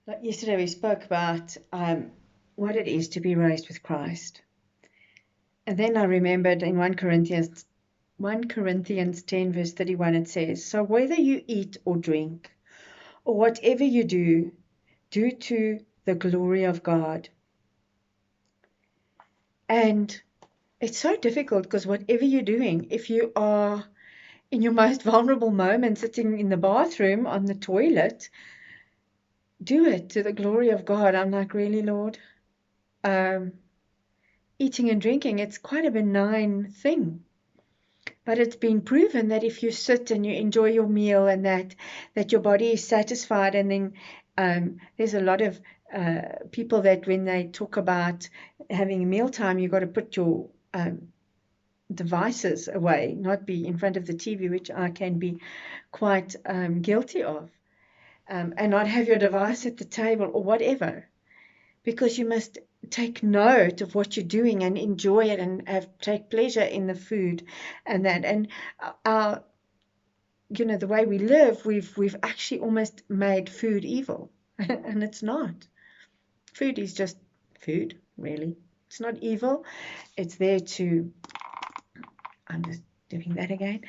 Like yesterday, we spoke about what it is to be raised with Christ. And then I remembered in 1 Corinthians 10, verse 31, it says, "So whether you eat or drink, or whatever you do, do to the glory of God." And it's so difficult because whatever you're doing, if you are in your most vulnerable moment sitting in the bathroom on the toilet, do it to the glory of God. I'm like, really, Lord? Um, Eating and drinking, it's quite a benign thing. But it's been proven that if you sit and you enjoy your meal and that your body is satisfied, and then there's a lot of people that when they talk about having a mealtime, you've got to put your devices away, not be in front of the TV, which I can be quite guilty of, and not have your device at the table or whatever, because you must take note of what you're doing and enjoy it and take pleasure in the food and that. And our, the way we live, we've actually almost made food evil, and it's not. Food is just food, really. It's not evil. It's there to, I'm just doing that again.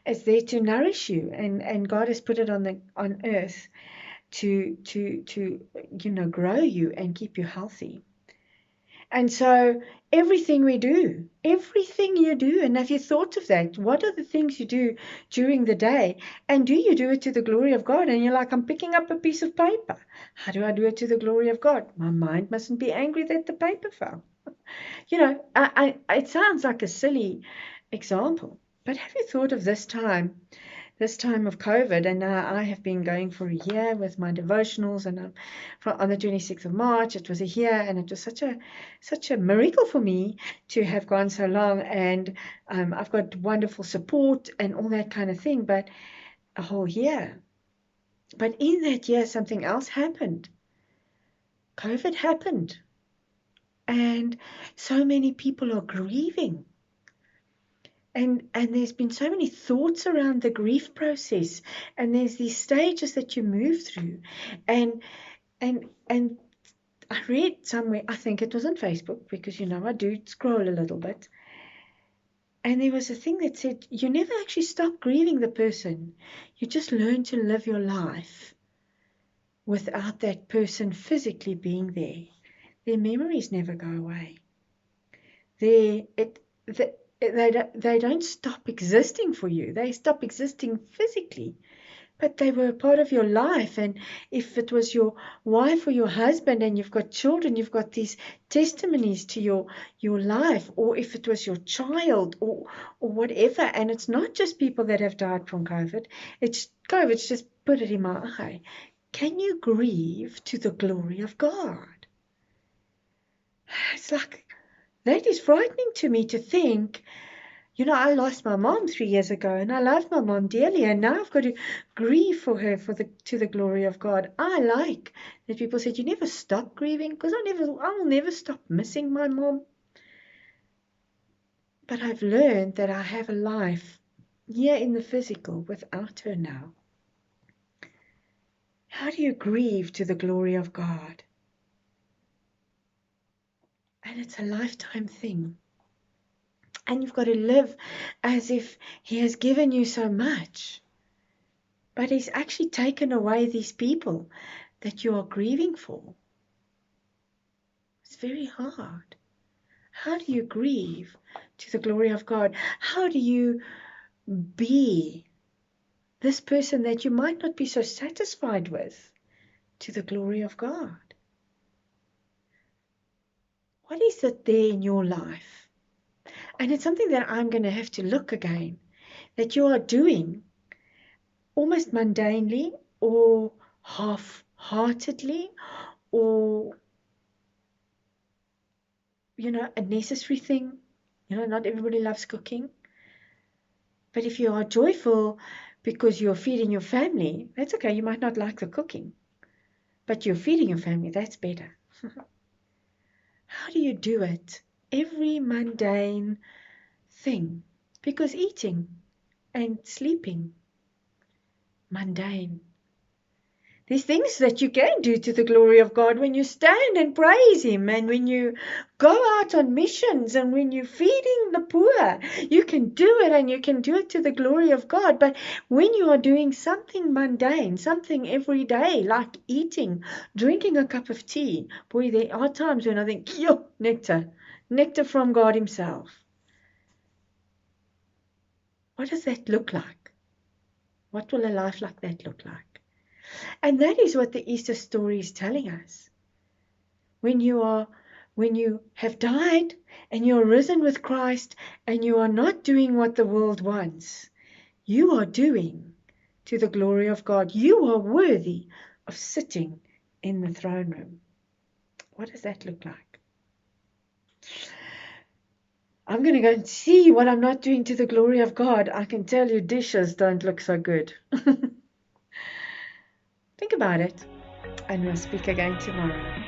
It's there to nourish you, and God has put it on earth to grow you and keep you healthy. And so everything you do, and have you thought of that? What are the things you do during the day? And do you do it to the glory of God? And you're like, I'm picking up a piece of paper. How do I do it to the glory of God? My mind mustn't be angry that the paper fell. It sounds like a silly example, but have you thought of this time of COVID? And I have been going for a year with my devotionals, and on the 26th of March, it was a year, and it was such a miracle for me to have gone so long. And I've got wonderful support and all that kind of thing, but a whole year. But in that year, something else happened. COVID happened, and so many people are grieving. And there's been so many thoughts around the grief process, and there's these stages that you move through. And I read somewhere, I think it was on Facebook, because I do scroll a little bit, and there was a thing that said you never actually stop grieving the person. You just learn to live your life without that person physically being there. Their memories never go away. They don't stop existing for you. They stop existing physically, but they were a part of your life. And if it was your wife or your husband and you've got children, you've got these testimonies to your life. Or if it was your child or whatever. And it's not just people that have died from COVID. COVID's just put it in my eye. Can you grieve to the glory of God? It's like, that is frightening to me to think. I lost my mom 3 years ago, and I loved my mom dearly, and now I've got to grieve for her to the glory of God. I like that people said you never stop grieving, because I will never stop missing my mom. But I've learned that I have a life here in the physical without her now. How do you grieve to the glory of God? And it's a lifetime thing. And you've got to live as if He has given you so much. But He's actually taken away these people that you are grieving for. It's very hard. How do you grieve to the glory of God? How do you be this person that you might not be so satisfied with to the glory of God? What is it there in your life? And it's something that I'm going to have to look again, that you are doing almost mundanely or half-heartedly, or a necessary thing. Not everybody loves cooking. But if you are joyful because you're feeding your family, that's okay. You might not like the cooking, but you're feeding your family. That's better. How do you do it? Every mundane thing. Because eating and sleeping, mundane. There's things that you can do to the glory of God when you stand and praise Him, and when you go out on missions, and when you're feeding the poor. You can do it, and you can do it to the glory of God. But when you are doing something mundane, something every day, like eating, drinking a cup of tea, boy, there are times when I think, yo, nectar from God Himself. What does that look like? What will a life like that look like? And that is what the Easter story is telling us. When you have died and you're risen with Christ, and you are not doing what the world wants, you are doing to the glory of God. You are worthy of sitting in the throne room. What does that look like? I'm going to go and see what I'm not doing to the glory of God. I can tell you dishes don't look so good. Think about it, and we'll speak again tomorrow.